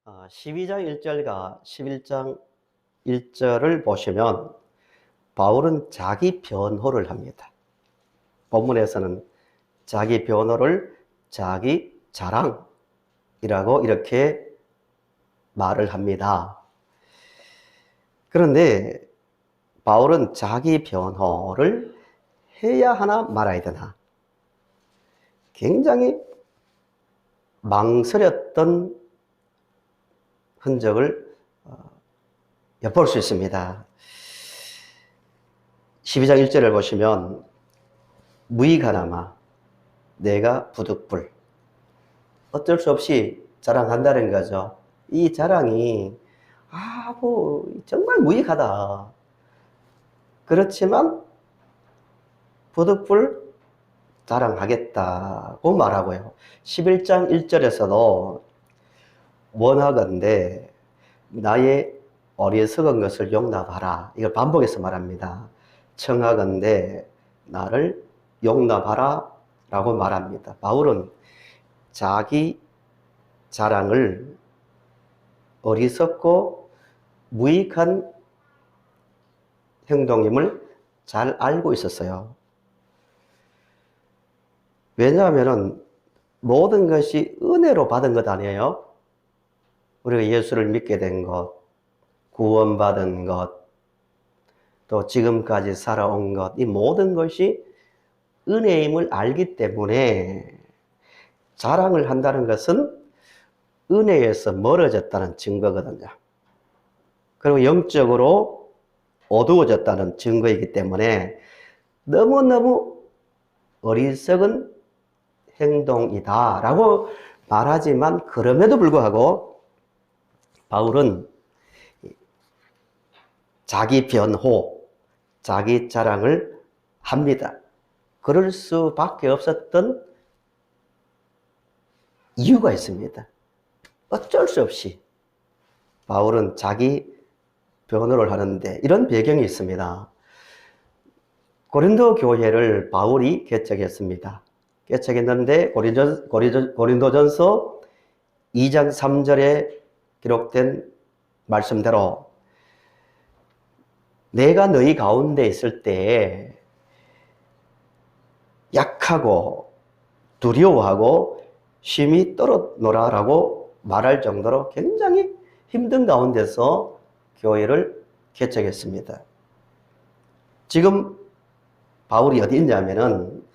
12장 1절과 11장 1절을 보시면 바울은 자기 변호를 합니다. 본문에서는 자기 변호를 자기 자랑이라고 이렇게 말을 합니다. 그런데 바울은 자기 변호를 해야 하나 말아야 되나 굉장히 망설였던 흔적을 엿볼 수 있습니다. 12장 1절을 보시면 무익하나마 내가 부득불, 어쩔 수 없이 자랑한다는 거죠. 이 자랑이 정말 무익하다. 그렇지만 부득불 자랑하겠다고 말하고요. 11장 1절에서도 원하건대 나의 어리석은 것을 용납하라. 이걸 반복해서 말합니다. 청하건대 나를 용납하라 라고 말합니다. 바울은 자기 자랑을 어리석고 무익한 행동임을 잘 알고 있었어요. 왜냐하면 모든 것이 은혜로 받은 것 아니에요? 우리가 예수를 믿게 된 것, 구원받은 것, 또 지금까지 살아온 것, 이 모든 것이 은혜임을 알기 때문에 자랑을 한다는 것은 은혜에서 멀어졌다는 증거거든요. 그리고 영적으로 어두워졌다는 증거이기 때문에 너무너무 어리석은 행동이다 라고 말하지만, 그럼에도 불구하고 바울은 자기 변호, 자기 자랑을 합니다. 그럴 수밖에 없었던 이유가 있습니다. 어쩔 수 없이 바울은 자기 변호를 하는데 이런 배경이 있습니다. 고린도 교회를 바울이 개척했습니다. 개척했는데 고린도전서 2장 3절에 기록된 말씀대로 내가 너희 가운데 있을 때 약하고 두려워하고 심히 떨어노라라고 말할 정도로 굉장히 힘든 가운데서 교회를 개척했습니다. 지금 바울이 어디 있냐면은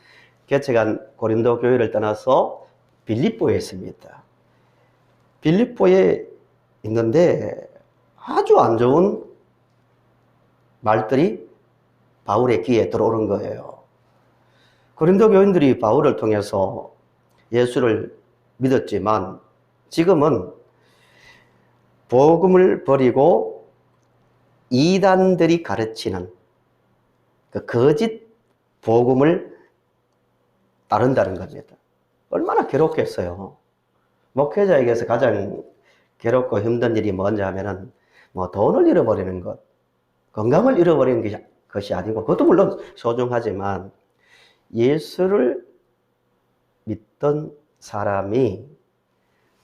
개척한 고린도 교회를 떠나서 빌립보에 있습니다. 빌립보에 있는데 아주 안 좋은 말들이 바울의 귀에 들어오는 거예요. 고린도 교인들이 바울을 통해서 예수를 믿었지만 지금은 복음을 버리고 이단들이 가르치는 그 거짓 복음을 따른다는 겁니다. 얼마나 괴롭겠어요. 목회자에게서 가장 괴롭고 힘든 일이 뭔지 하면은 돈을 잃어버리는 것, 건강을 잃어버리는 것이 아니고, 그것도 물론 소중하지만 예수를 믿던 사람이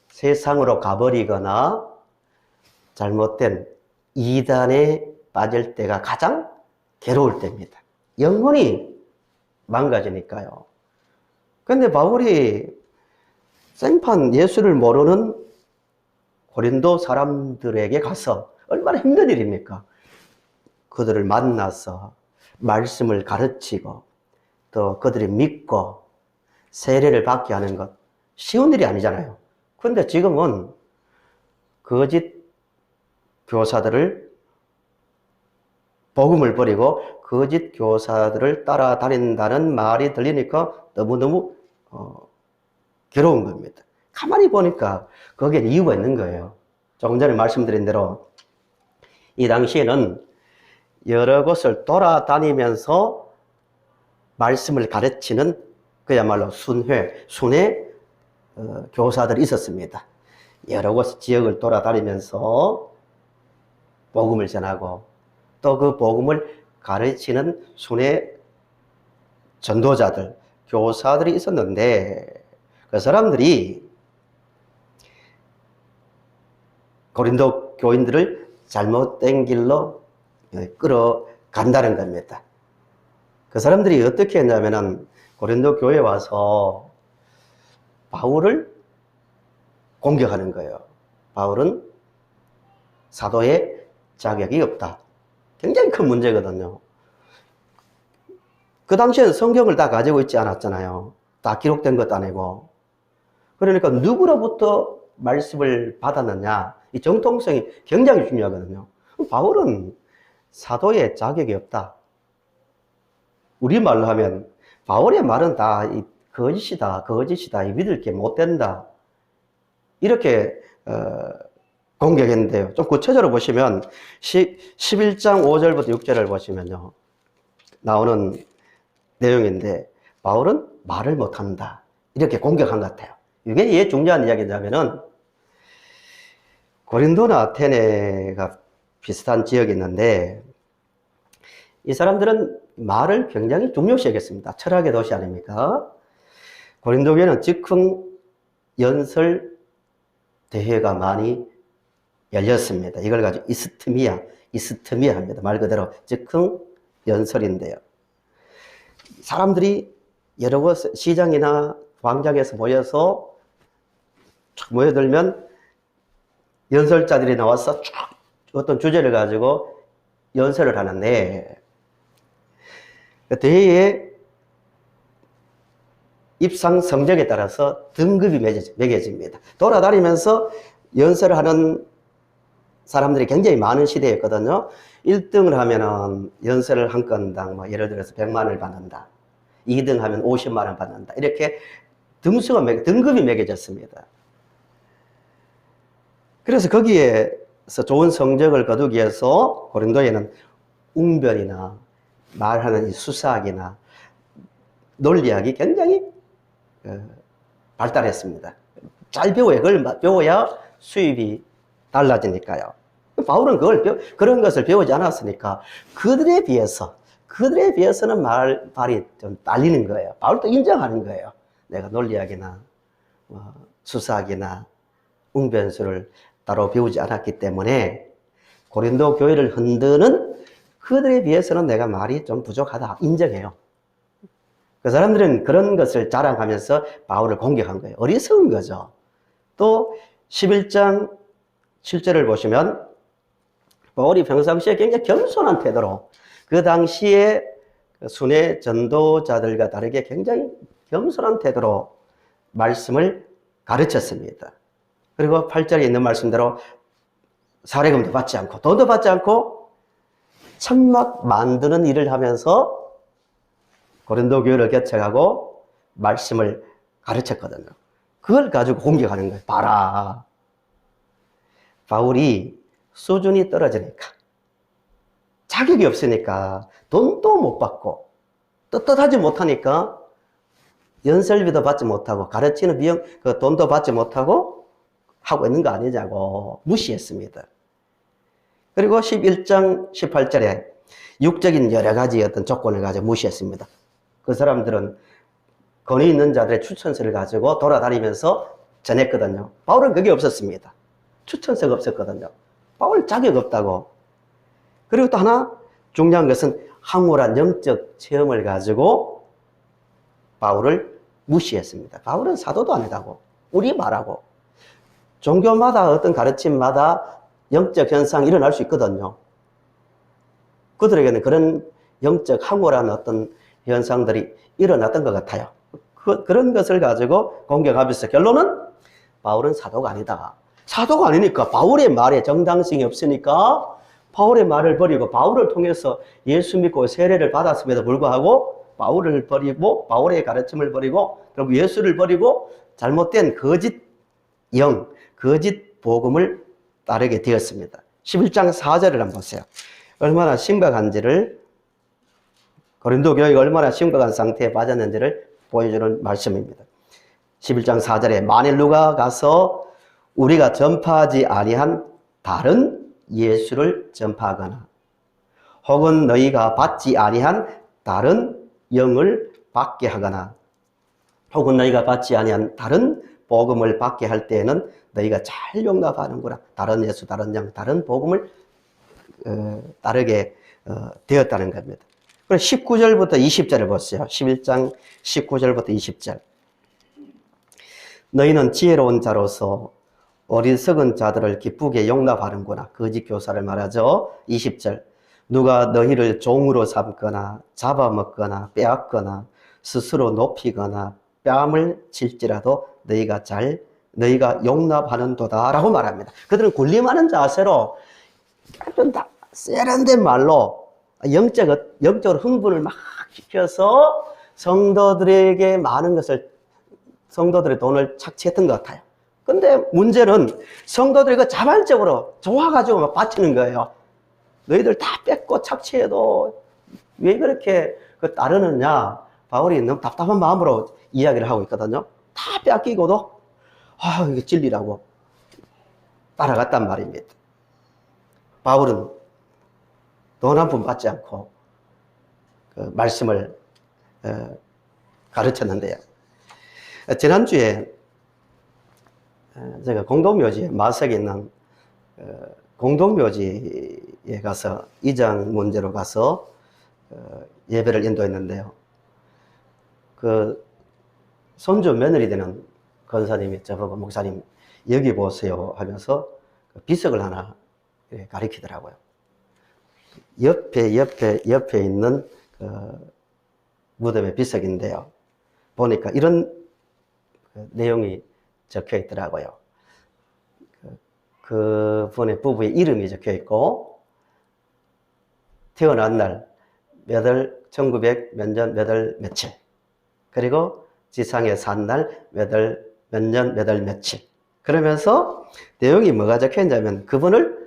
세상으로 가버리거나 잘못된 이단에 빠질 때가 가장 괴로울 때입니다. 영혼이 망가지니까요. 그런데 바울이 생판 예수를 모르는 고린도 사람들에게 가서 얼마나 힘든 일입니까? 그들을 만나서 말씀을 가르치고 또 그들이 믿고 세례를 받게 하는 것, 쉬운 일이 아니잖아요. 그런데 지금은 거짓 교사들을, 복음을 버리고 거짓 교사들을 따라다닌다는 말이 들리니까 너무너무 괴로운 겁니다. 가만히 보니까 거기에 이유가 있는 거예요. 조금 전에 말씀드린 대로 이 당시에는 여러 곳을 돌아다니면서 말씀을 가르치는 그야말로 순회 교사들이 있었습니다. 여러 곳 지역을 돌아다니면서 복음을 전하고 또 그 복음을 가르치는 순회 전도자들, 교사들이 있었는데 그 사람들이 고린도 교인들을 잘못된 길로 끌어간다는 겁니다. 그 사람들이 어떻게 했냐면은 고린도 교회에 와서 바울을 공격하는 거예요. 바울은 사도의 자격이 없다. 굉장히 큰 문제거든요. 그 당시에는 성경을 다 가지고 있지 않았잖아요. 다 기록된 것도 아니고. 그러니까 누구로부터 말씀을 받았느냐, 이 정통성이 굉장히 중요하거든요. 바울은 사도의 자격이 없다. 우리말로 하면 바울의 말은 다 거짓이다, 믿을 게 못 된다. 이렇게 공격했는데요. 좀 구체적으로 보시면 11장 5절부터 6절을 보시면요, 나오는 내용인데 바울은 말을 못한다. 이렇게 공격한 것 같아요. 이게 왜 중요한 이야기냐면은 고린도나 아테네가 비슷한 지역이 있는데 이 사람들은 말을 굉장히 중요시 여겼습니다. 철학의 도시 아닙니까? 고린도 교회는 즉흥 연설 대회가 많이 열렸습니다. 이걸 가지고 이스트미아 합니다. 말 그대로 즉흥 연설인데요. 사람들이 여러 곳 시장이나 광장에서 모여서 모여들면 연설자들이 나와서 쭉 어떤 주제를 가지고 연설을 하는데 대회의 입상 성적에 따라서 등급이 매겨집니다. 돌아다니면서 연설을 하는 사람들이 굉장히 많은 시대였거든요. 1등을 하면은 연설을 한 건당 뭐 예를 들어서 100만 원을 받는다. 2등 하면 50만 원 받는다. 이렇게 등급이 매겨졌습니다. 그래서 거기에서 좋은 성적을 거두기 위해서 고린도에는 웅변이나 말하는 이 수사학이나 논리학이 굉장히 발달했습니다. 잘 배워야, 그걸 배워야 수입이 달라지니까요. 바울은 그런 것을 배우지 않았으니까 그들에 비해서는 말이 좀 딸리는 거예요. 바울도 인정하는 거예요. 내가 논리학이나 수사학이나 웅변수를 따로 배우지 않았기 때문에 고린도 교회를 흔드는 그들에 비해서는 내가 말이 좀 부족하다. 인정해요. 그 사람들은 그런 것을 자랑하면서 바울을 공격한 거예요. 어리석은 거죠. 또 11장 7절을 보시면 바울이 평상시에 굉장히 겸손한 태도로 그 당시에 순회 전도자들과 다르게 굉장히 겸손한 태도로 말씀을 가르쳤습니다. 그리고 8절에 있는 말씀대로 사례금도 받지 않고 돈도 받지 않고 천막 만드는 일을 하면서 고린도 교회를 개척하고 말씀을 가르쳤거든요. 그걸 가지고 공격하는 거예요. 봐라. 바울이 수준이 떨어지니까, 자격이 없으니까, 돈도 못 받고, 떳떳하지 못하니까, 연설비도 받지 못하고, 가르치는 비용, 그 돈도 받지 못하고, 하고 있는 거 아니냐고 무시했습니다. 그리고 11장 18절에 육적인 여러 가지 어떤 조건을 가지고 무시했습니다. 그 사람들은 권위 있는 자들의 추천서를 가지고 돌아다니면서 전했거든요. 바울은 그게 없었습니다. 추천서가 없었거든요. 바울 자격 없다고. 그리고 또 하나 중요한 것은 황홀한 영적 체험을 가지고 바울을 무시했습니다. 바울은 사도도 아니다고. 우리 말하고. 종교마다 어떤 가르침마다 영적 현상이 일어날 수 있거든요. 그들에게는 그런 영적 황홀한 어떤 현상들이 일어났던 것 같아요. 그런 것을 가지고 공격하면서 결론은 바울은 사도가 아니다. 사도가 아니니까 바울의 말에 정당성이 없으니까 바울의 말을 버리고 바울을 통해서 예수 믿고 세례를 받았음에도 불구하고 바울을 버리고 바울의 가르침을 버리고 결국 예수를 버리고 잘못된 거짓 복음을 따르게 되었습니다. 11장 4절을 한번 보세요. 얼마나 심각한지를, 고린도 교회가 얼마나 심각한 상태에 빠졌는지를 보여주는 말씀입니다. 11장 4절에 만일 누가 가서 우리가 전파하지 아니한 다른 예수를 전파하거나 혹은 너희가 받지 아니한 다른 영을 받게 하거나 혹은 너희가 받지 아니한 다른 복음을 받게 할 때에는 너희가 잘 용납하는구나. 다른 예수, 다른 양, 다른 복음을 따르게 되었다는 겁니다. 그리고 19절부터 20절을 보세요. 11장 19절부터 20절. 너희는 지혜로운 자로서 어리석은 자들을 기쁘게 용납하는구나. 거짓 교사를 말하죠. 20절. 누가 너희를 종으로 삼거나 잡아먹거나 빼앗거나 스스로 높이거나 뺨을 칠지라도 너희가 용납하는도다 라고 말합니다. 그들은 군림하는 자세로 좀 세련된 말로 영적으로 흥분을 막 시켜서 성도들에게 많은 것을, 성도들의 돈을 착취했던 것 같아요. 근데 문제는 성도들이 그 자발적으로 좋아가지고 막 바치는 거예요. 너희들 다 뺏고 착취해도 왜 그렇게 따르느냐. 바울이 너무 답답한 마음으로 이야기를 하고 있거든요. 다 뺏기고도 이게 진리라고 따라갔단 말입니다. 바울은 돈 한 푼 받지 않고 그 말씀을 가르쳤는데요. 지난주에 제가 공동묘지, 마석에 있는 공동묘지에 가서 이장 문제로 가서 예배를 인도했는데요. 그 손주 며느리 되는 권사님이 저보고 목사님 여기 보세요 하면서 비석을 하나 가리키더라고요. 옆에 있는 그 무덤의 비석인데요. 보니까 이런 내용이 적혀 있더라고요. 그 분의 부부의 이름이 적혀 있고, 태어난 날, 1900 몇 년, 몇 월, 며칠. 그리고 지상에 산 날, 몇 년, 몇 월, 며칠. 그러면서 내용이 뭐가 적혀 있냐면 그분을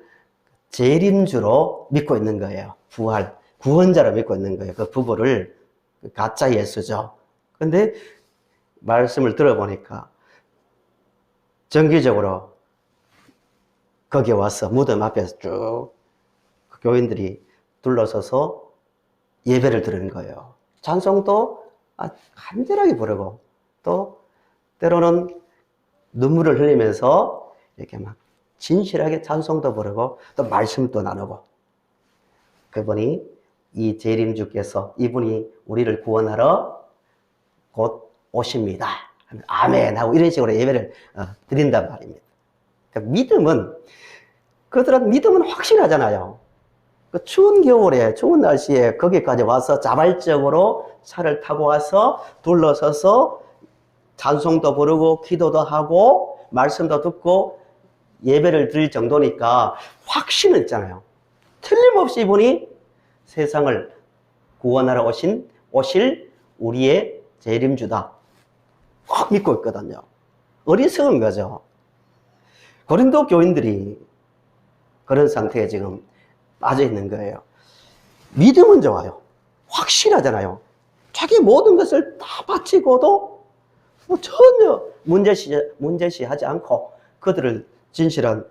재림주로 믿고 있는 거예요. 구원자로 믿고 있는 거예요. 그 부부를, 가짜 예수죠. 근데 말씀을 들어보니까 정기적으로 거기 와서 무덤 앞에서 쭉 교인들이 둘러서서 예배를 드리는 거예요. 찬송도 간절하게 부르고 또 때로는 눈물을 흘리면서 이렇게 막 진실하게 찬송도 부르고 또 말씀도 나누고, 그분이 이 재림주께서 이분이 우리를 구원하러 곧 오십니다. 아멘 하고 이런 식으로 예배를 드린단 말입니다. 그러니까 그들은 믿음은 확실하잖아요. 그 추운 겨울에, 추운 날씨에 거기까지 와서 자발적으로 차를 타고 와서 둘러서서 찬송도 부르고 기도도 하고 말씀도 듣고 예배를 드릴 정도니까 확신은 있잖아요. 틀림없이 이분이 세상을 구원하러 오실 우리의 재림주다. 확 믿고 있거든요. 어리석은 거죠. 고린도 교인들이 그런 상태에 지금 빠져 있는 거예요. 믿음은 좋아요. 확실하잖아요. 자기 모든 것을 다 바치고도 전혀 문제시하지 않고 그들을 진실한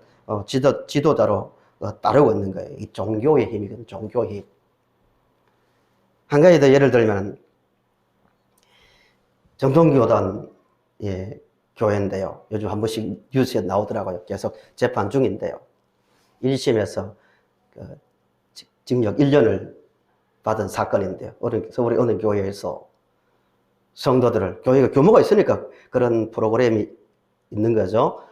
지도자로 따르고 있는 거예요. 이 종교의 힘이거든요. 종교의 힘. 한 가지 더 예를 들면 정통교단 교회인데요. 요즘 한 번씩 뉴스에 나오더라고요. 계속 재판 중인데요. 1심에서 징역 1년을 받은 사건인데요. 서울의 어느 교회에서 성도들을, 교회가 규모가 있으니까 그런 프로그램이 있는 거죠.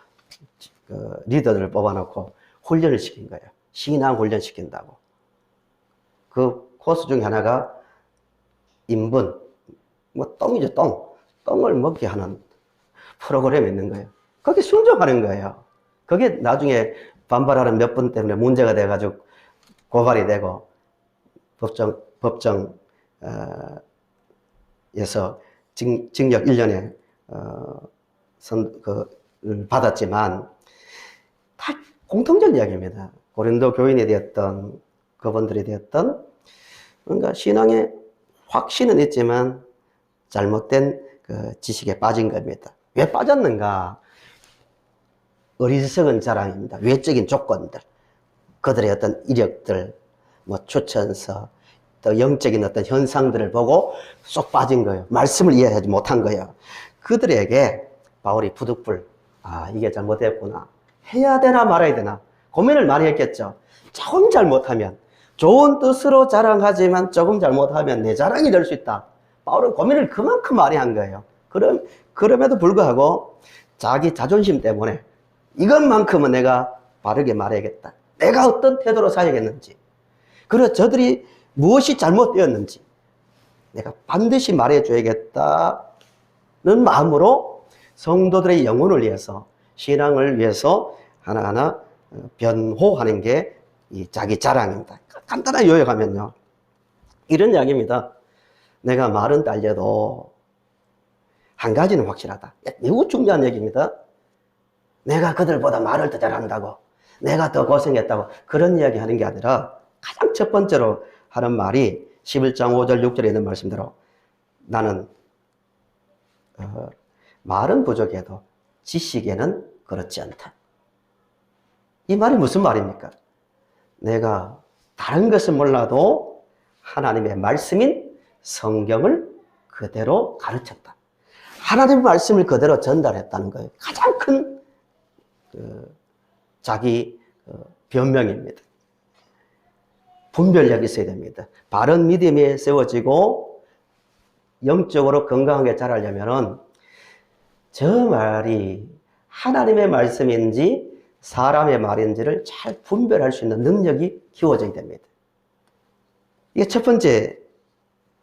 리더들을 뽑아놓고 훈련을 시킨 거예요. 신앙 훈련 시킨다고. 그 코스 중에 하나가 인분, 똥이죠, 똥. 똥을 먹게 하는 프로그램이 있는 거예요. 거기에 순종하는 거예요. 그게 나중에 반발하는 몇 분 때문에 문제가 돼가지고 고발이 되고 법정에서 징역 1년에 받았지만 다 공통적 이야기입니다. 고린도 교인이 되었던 그분들이 되었던, 그러니까 신앙의 확신은 있지만 잘못된 지식에 빠진 겁니다. 왜 빠졌는가? 어리석은 자랑입니다. 외적인 조건들, 그들의 어떤 이력들, 추천서, 또 영적인 어떤 현상들을 보고 쏙 빠진 거예요. 말씀을 이해하지 못한 거예요. 그들에게 바울이 부득불, 이게 잘못됐구나. 해야 되나 말아야 되나 고민을 많이 했겠죠. 조금 잘못하면, 좋은 뜻으로 자랑하지만 조금 잘못하면 내 자랑이 될 수 있다. 바울은 고민을 그만큼 많이 한 거예요. 그럼에도 불구하고 자기 자존심 때문에 이것만큼은 내가 바르게 말해야겠다. 내가 어떤 태도로 살아야겠는지, 그리고 저들이 무엇이 잘못되었는지 내가 반드시 말해줘야겠다는 마음으로 성도들의 영혼을 위해서, 신앙을 위해서 하나하나 변호하는 게 이 자기 자랑입니다. 간단하게 요약하면요, 이런 이야기입니다. 내가 말은 딸려도 한 가지는 확실하다. 매우 중요한 얘기입니다. 내가 그들보다 말을 더 잘한다고, 내가 더 고생했다고 그런 이야기 하는 게 아니라, 가장 첫 번째로 하는 말이 11장 5절 6절에 있는 말씀대로 나는 말은 부족해도 지식에는 그렇지 않다. 이 말이 무슨 말입니까? 내가 다른 것은 몰라도 하나님의 말씀인 성경을 그대로 가르쳤다. 하나님의 말씀을 그대로 전달했다는 거예요. 가장 큰 자기 변명입니다. 분별력이 있어야 됩니다. 바른 믿음이 세워지고 영적으로 건강하게 자라려면 저 말이 하나님의 말씀인지 사람의 말인지를 잘 분별할 수 있는 능력이 키워져야 됩니다. 이게 첫 번째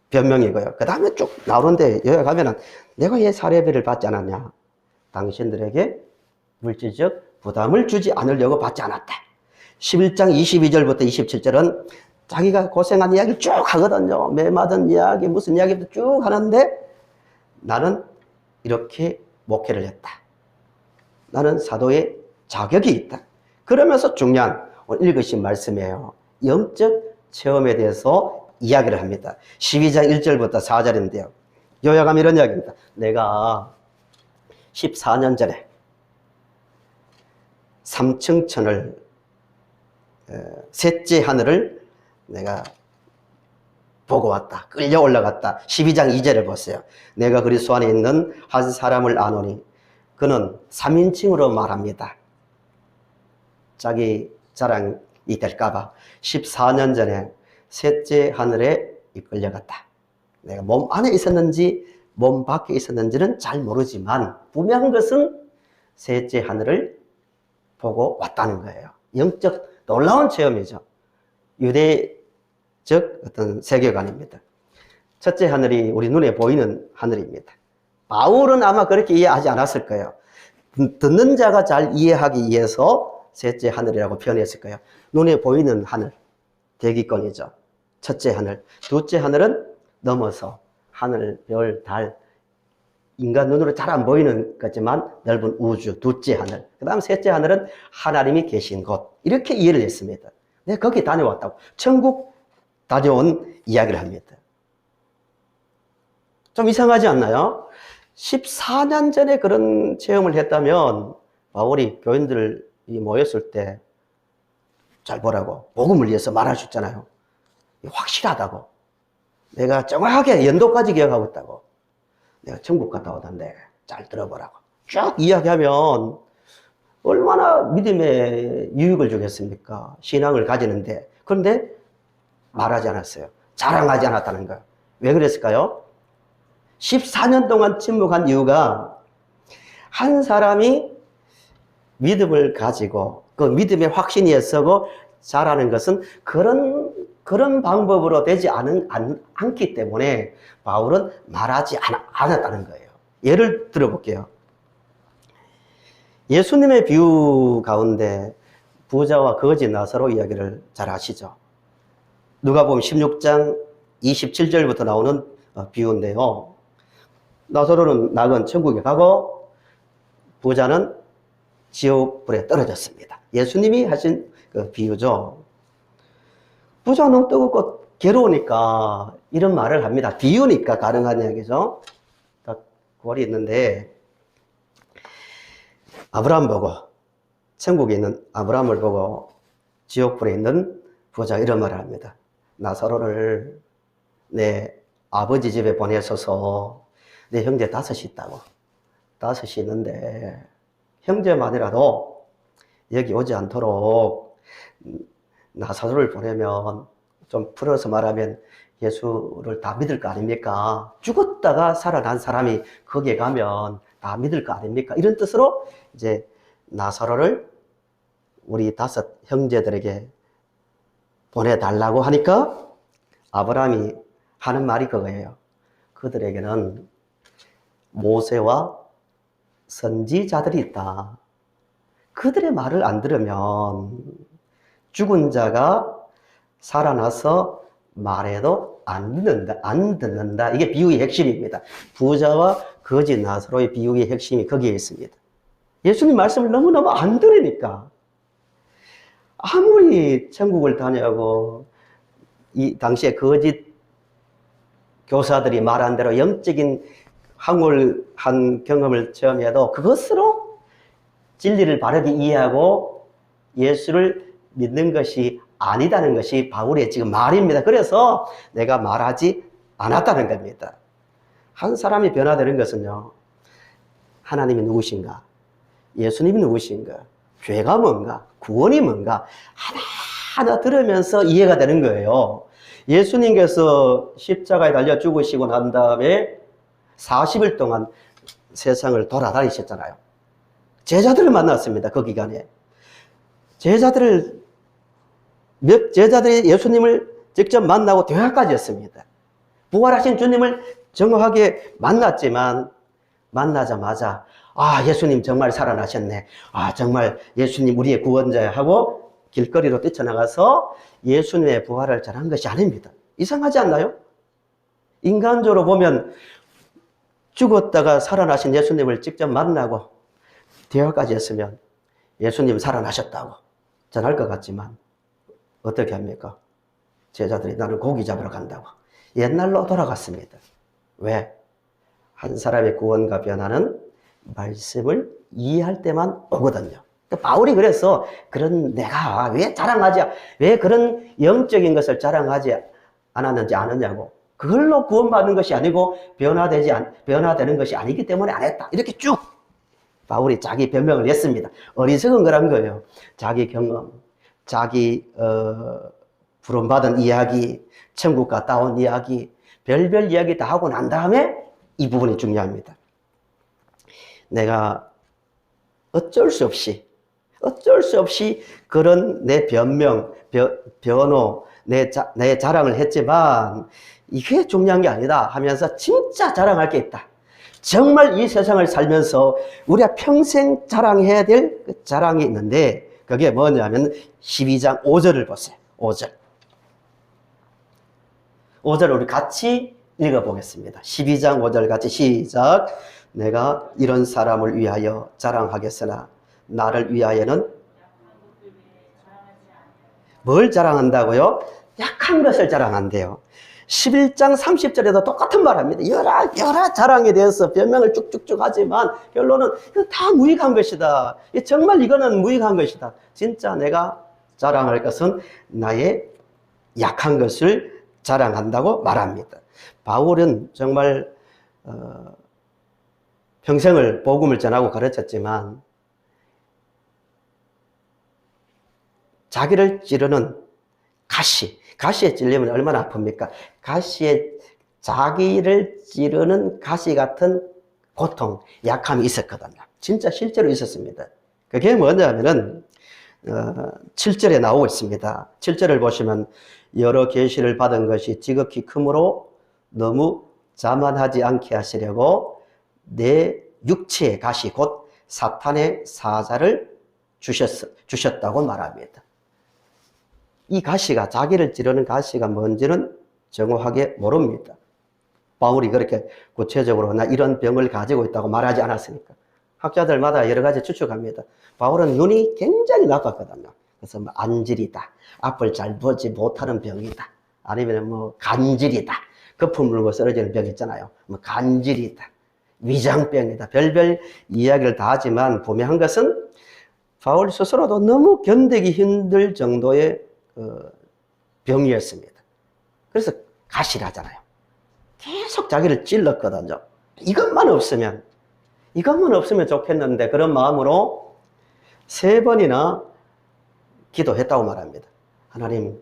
변명이고요. 그 다음에 쭉 나오는데 여기 가면은 내가 왜 사례비를 받지 않았냐? 당신들에게 물질적 부담을 주지 않으려고 받지 않았다. 11장 22절부터 27절은 자기가 고생한 이야기 쭉 하거든요. 매 맞은 이야기, 무슨 이야기도 쭉 하는데 나는 이렇게 목회를 했다. 나는 사도의 자격이 있다. 그러면서 중요한 오늘 읽으신 말씀이에요. 영적 체험에 대해서 이야기를 합니다. 12장 1절부터 4절인데요. 요약하면 이런 이야기입니다. 내가 14년 전에 3층 천을, 셋째 하늘을 내가 보고 왔다. 끌려 올라갔다. 12장 2절을 보세요. 내가 그리스도 안에 있는 한 사람을 아노니 그는 3인칭으로 말합니다. 자기 자랑이 될까봐 14년 전에 셋째 하늘에 이끌려갔다. 내가 몸 안에 있었는지 몸 밖에 있었는지는 잘 모르지만 분명한 것은 셋째 하늘을 보고 왔다는 거예요. 영적 놀라운 체험이죠. 유대적 어떤 세계관입니다. 첫째 하늘이 우리 눈에 보이는 하늘입니다. 바울은 아마 그렇게 이해하지 않았을 거예요. 듣는 자가 잘 이해하기 위해서 셋째 하늘이라고 표현했을 거예요. 눈에 보이는 하늘, 대기권이죠. 첫째 하늘. 둘째 하늘은 넘어서 하늘, 별, 달, 인간 눈으로 잘 안 보이는 거지만 넓은 우주, 둘째 하늘. 그 다음 셋째 하늘은 하나님이 계신 곳. 이렇게 이해를 했습니다. 내가 거기 다녀왔다고. 천국 다녀온 이야기를 합니다. 좀 이상하지 않나요? 14년 전에 그런 체험을 했다면 바울이 교인들이 모였을 때 잘 보라고 복음을 위해서 말할 수 있잖아요. 확실하다고. 내가 정확하게 연도까지 기억하고 있다고. 내가 천국 갔다 오던데 잘 들어보라고 쭉 이야기하면 얼마나 믿음에 유익을 주겠습니까? 신앙을 가지는데. 그런데 말하지 않았어요. 자랑하지 않았다는 거예요. 왜 그랬을까요? 14년 동안 침묵한 이유가 한 사람이 믿음을 가지고 그 믿음의 확신이 서고 자라는 것은 그런 방법으로 되지 않기 때문에 바울은 말하지 않았다는 거예요. 예를 들어볼게요. 예수님의 비유 가운데 부자와 거지 나사로 이야기를 잘 아시죠? 누가복음 16장 27절부터 나오는 비유인데요. 나사로는 낙은 천국에 가고 부자는 지옥불에 떨어졌습니다. 예수님이 하신 그 비유죠. 부자가 너무 뜨겁고 괴로우니까 이런 말을 합니다. 비유니까 가능한 이야기죠. 꼴이 있는데 아브라함 보고, 천국에 있는 아브라함을 보고 지옥불에 있는 부자가 이런 말을 합니다. 나사로를 내 아버지 집에 보내소서. 내 형제 5이 있다고. 다섯이 있는데 형제만이라도 여기 오지 않도록 나사로를 보내면, 좀 풀어서 말하면 예수를 다 믿을 거 아닙니까? 죽었다가 살아난 사람이 거기에 가면 다 믿을 거 아닙니까? 이런 뜻으로 이제 나사로를 우리 다섯 형제들에게 보내달라고 하니까 아브라함이 하는 말이 그거예요. 그들에게는 모세와 선지자들이 있다. 그들의 말을 안 들으면 죽은 자가 살아나서 말해도 안 듣는다. 이게 비유의 핵심입니다. 부자와 거지 나사로의 비유의 핵심이 거기에 있습니다. 예수님 말씀을 너무너무 안 들으니까 아무리 천국을 다녀고 이 당시에 거짓 교사들이 말한 대로 영적인 황홀한 경험을 체험해도 그것으로 진리를 바르게 이해하고 예수를 믿는 것이 아니다는 것이 바울의 지금 말입니다. 그래서 내가 말하지 않았다는 겁니다. 한 사람이 변화되는 것은요, 하나님이 누구신가, 예수님이 누구신가, 죄가 뭔가, 구원이 뭔가 하나하나 들으면서 이해가 되는 거예요. 예수님께서 십자가에 달려 죽으시고 난 다음에 40일 동안 세상을 돌아다니셨잖아요. 제자들을 만났습니다. 그 기간에. 제자들이 예수님을 직접 만나고 대화까지 했습니다. 부활하신 주님을 정확하게 만났지만 만나자마자 예수님 정말 살아나셨네. 정말 예수님 우리의 구원자야 하고 길거리로 뛰쳐나가서 예수님의 부활을 전한 것이 아닙니다. 이상하지 않나요? 인간적으로 보면 죽었다가 살아나신 예수님을 직접 만나고 대화까지 했으면 예수님 살아나셨다고 전할 것 같지만 어떻게 합니까? 제자들이 나는 고기 잡으러 간다고 옛날로 돌아갔습니다. 왜? 한 사람의 구원과 변화는 말씀을 이해할 때만 오거든요. 바울이 그래서 내가 왜 그런 영적인 것을 자랑하지 않았는지 아느냐고. 그걸로 구원받는 것이 아니고 변화되는 것이 아니기 때문에 안 했다. 이렇게 쭉 바울이 자기 변명을 했습니다. 어리석은 거란 거예요. 자기 경험, 자기 부름받은 이야기, 천국 갔다 온 이야기, 별별 이야기 다 하고 난 다음에 이 부분이 중요합니다. 내가 어쩔 수 없이 그런 내 변명, 변호, 내 자랑을 했지만 이게 중요한 게 아니다 하면서 진짜 자랑할 게 있다. 정말 이 세상을 살면서 우리가 평생 자랑해야 될 그 자랑이 있는데 그게 뭐냐면 12장 5절을 보세요. 5절 우리 같이 읽어보겠습니다. 12장 5절 같이 시작. 내가 이런 사람을 위하여 자랑하겠으나 나를 위하여는 뭘 자랑한다고요? 약한 것을 자랑한대요. 11장 30절에도 똑같은 말 합니다. 여러 자랑에 대해서 변명을 쭉쭉쭉 하지만 결론은 이거 다 무익한 것이다. 정말 이거는 무익한 것이다. 진짜 내가 자랑할 것은 나의 약한 것을 자랑한다고 말합니다. 바울은 정말 평생을 복음을 전하고 가르쳤지만 자기를 찌르는 가시에 찔리면 얼마나 아픕니까? 자기를 찌르는 가시 같은 고통, 약함이 있었거든요. 진짜 실제로 있었습니다. 그게 뭐냐면은 7절에 나오고 있습니다. 7절을 보시면 여러 계시를 받은 것이 지극히 크므로 너무 자만하지 않게 하시려고 내 육체의 가시 곧 사탄의 사자를 주셨다고 말합니다. 이 가시가 자기를 찌르는 가시가 뭔지는 정확하게 모릅니다. 바울이 그렇게 구체적으로 나 이런 병을 가지고 있다고 말하지 않았으니까. 학자들마다 여러 가지 추측합니다. 바울은 눈이 굉장히 나빴거든요. 그래서 안질이다, 앞을 잘 보지 못하는 병이다, 아니면 간질이다, 거품 물고 쓰러지는 병 있잖아요. 간질이다, 위장병이다, 별별 이야기를 다 하지만 분명한 것은 바울 스스로도 너무 견디기 힘들 정도의 병이었습니다. 그래서 가시라잖아요. 계속 자기를 찔렀거든요. 이것만 없으면 이것만 없으면 좋겠는데 그런 마음으로 3번이나 기도했다고 말합니다. 하나님,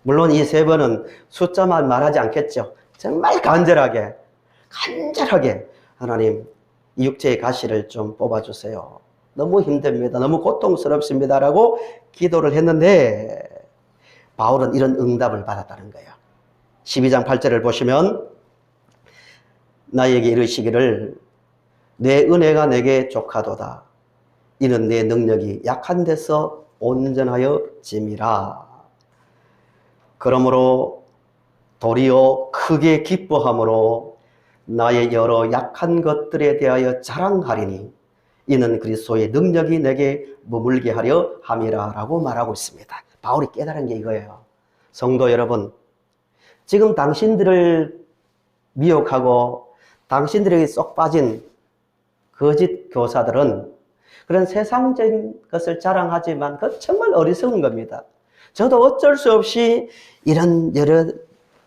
물론 이 3번은 숫자만 말하지 않겠죠. 정말 간절하게 하나님 이 육체의 가시를 좀 뽑아주세요. 너무 힘듭니다. 너무 고통스럽습니다. 라고 기도를 했는데 바울은 이런 응답을 받았다는 거예요. 12장 8절을 보시면 나에게 이르시기를 내 은혜가 내게 족하도다. 이는 내 능력이 약한 데서 온전하여 짐이라. 그러므로 도리어 크게 기뻐함으로 나의 여러 약한 것들에 대하여 자랑하리니 이는 그리스도의 능력이 내게 머물게 하려 함이라 라고 말하고 있습니다. 바울이 깨달은 게 이거예요. 성도 여러분, 지금 당신들을 미혹하고 당신들에게 쏙 빠진 거짓 교사들은 그런 세상적인 것을 자랑하지만 그건 정말 어리석은 겁니다. 저도 어쩔 수 없이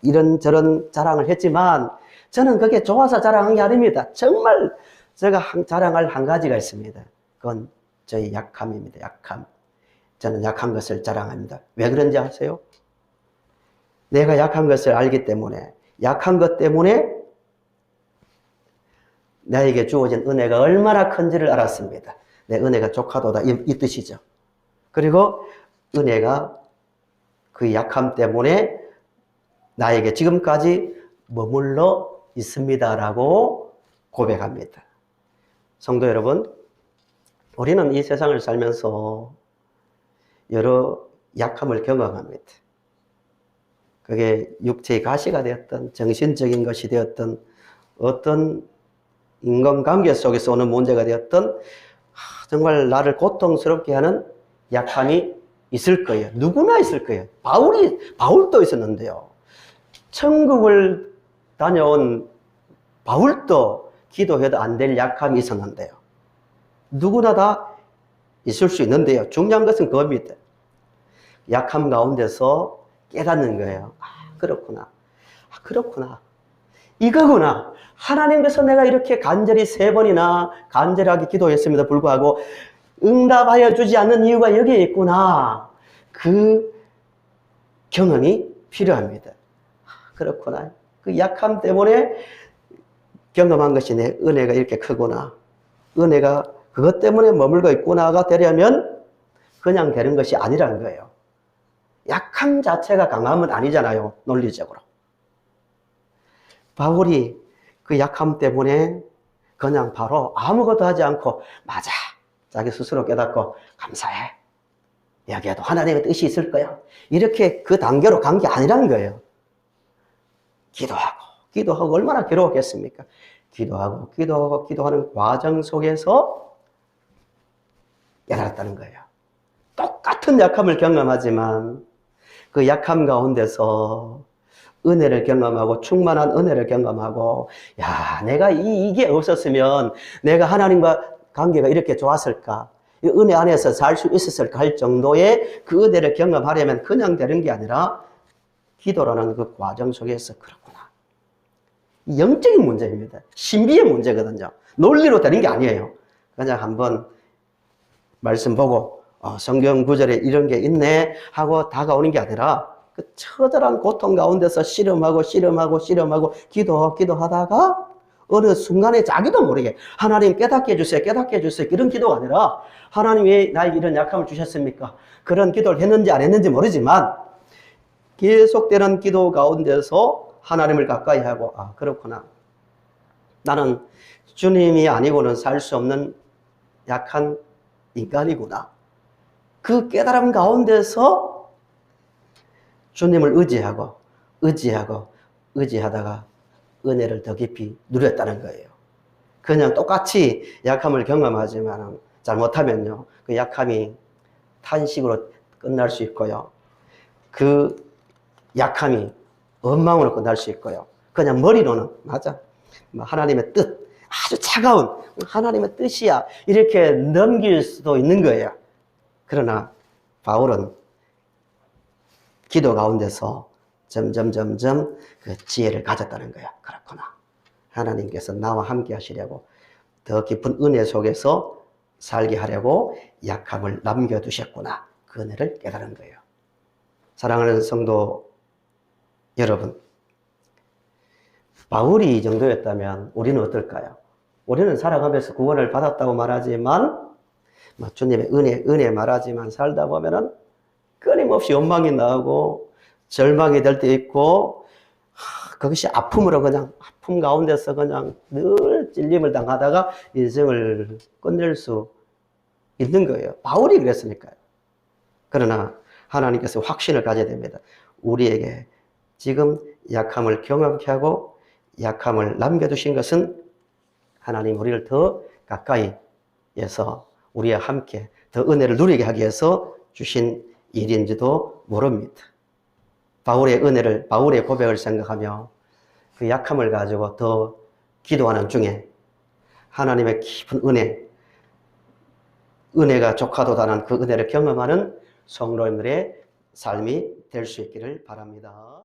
이런저런 자랑을 했지만 저는 그게 좋아서 자랑한 게 아닙니다. 정말 제가 자랑할 한 가지가 있습니다. 그건 저희 약함입니다. 약함. 저는 약한 것을 자랑합니다. 왜 그런지 아세요? 내가 약한 것을 알기 때문에, 약한 것 때문에 나에게 주어진 은혜가 얼마나 큰지를 알았습니다. 내 은혜가 족하도다 이 뜻이죠. 그리고 은혜가 그 약함 때문에 나에게 지금까지 머물러 있습니다라고 고백합니다. 성도 여러분, 우리는 이 세상을 살면서 여러 약함을 경험합니다. 그게 육체의 가시가 되었던 정신적인 것이 되었던 어떤 인간관계 속에서 오는 문제가 되었던 정말 나를 고통스럽게 하는 약함이 있을 거예요. 누구나 있을 거예요. 바울도 있었는데요. 천국을 다녀온 바울도 기도해도 안 될 약함이 있었는데요. 누구나 다 있을 수 있는데요. 중요한 것은 그겁니다. 약함 가운데서 깨닫는 거예요. 그렇구나. 그렇구나. 이거구나. 하나님께서 내가 이렇게 간절히 3번이나 간절하게 기도했음에도 불구하고 응답하여 주지 않는 이유가 여기에 있구나. 그 경험이 필요합니다. 그렇구나. 그 약함 때문에 경험한 것이 내 은혜가 이렇게 크구나. 은혜가 그것 때문에 머물고 있구나가 되려면 그냥 되는 것이 아니라는 거예요. 약함 자체가 강함은 아니잖아요. 논리적으로. 바울이 그 약함 때문에 그냥 바로 아무것도 하지 않고 맞아. 자기 스스로 깨닫고 감사해. 여기에도 하나님의 뜻이 있을 거야. 이렇게 그 단계로 간 게 아니라는 거예요. 기도하고 얼마나 괴로웠겠습니까? 기도하는 과정 속에서 깨달았다는 거예요. 똑같은 약함을 경험하지만 그 약함 가운데서 은혜를 경험하고 충만한 은혜를 경험하고 야, 내가 이게 없었으면 내가 하나님과 관계가 이렇게 좋았을까? 이 은혜 안에서 살 수 있었을까 할 정도의 그 은혜를 경험하려면 그냥 되는 게 아니라 기도라는 그 과정 속에서 그렇구나. 영적인 문제입니다. 신비의 문제거든요. 논리로 되는 게 아니에요. 그냥 한번 말씀 보고 성경 구절에 이런 게 있네 하고 다가오는 게 아니라 그 처절한 고통 가운데서 씨름하고 기도하다가 어느 순간에 자기도 모르게 하나님 깨닫게 해주세요. 이런 기도가 아니라 하나님 왜 나에게 이런 약함을 주셨습니까? 그런 기도를 했는지 안 했는지 모르지만 계속되는 기도 가운데서 하나님을 가까이 하고 그렇구나. 나는 주님이 아니고는 살 수 없는 약한 인간이구나. 그 깨달음 가운데서 주님을 의지하다가 은혜를 더 깊이 누렸다는 거예요. 그냥 똑같이 약함을 경험하지만 잘못하면요. 그 약함이 탄식으로 끝날 수 있고요. 그 약함이 원망으로 끝날 수 있고요. 그냥 머리로는 맞아. 하나님의 뜻, 아주 차가운 하나님의 뜻이야. 이렇게 넘길 수도 있는 거예요. 그러나 바울은 기도 가운데서 점점 그 지혜를 가졌다는 거야. 그렇구나. 하나님께서 나와 함께 하시려고 더 깊은 은혜 속에서 살게 하려고 약함을 남겨두셨구나. 그 은혜를 깨달은 거예요. 사랑하는 성도 여러분, 바울이 이 정도였다면 우리는 어떨까요? 우리는 살아가면서 구원을 받았다고 말하지만, 주님의 은혜 말하지만 살다 보면은 끊임없이 원망이 나오고 절망이 될 때 있고, 그것이 아픔으로 그냥 아픔 가운데서 그냥 늘 찔림을 당하다가 인생을 끝낼 수 있는 거예요. 바울이 그랬으니까요. 그러나 하나님께서 확신을 가져야 됩니다. 우리에게 지금 약함을 경험케 하고 약함을 남겨두신 것은 하나님 우리를 더 가까이에서 우리와 함께 더 은혜를 누리게 하기 위해서 주신 일인지도 모릅니다. 바울의 고백을 생각하며 그 약함을 가지고 더 기도하는 중에 하나님의 깊은 은혜가 조카도다는 그 은혜를 경험하는 성도님들의 삶이 될 수 있기를 바랍니다.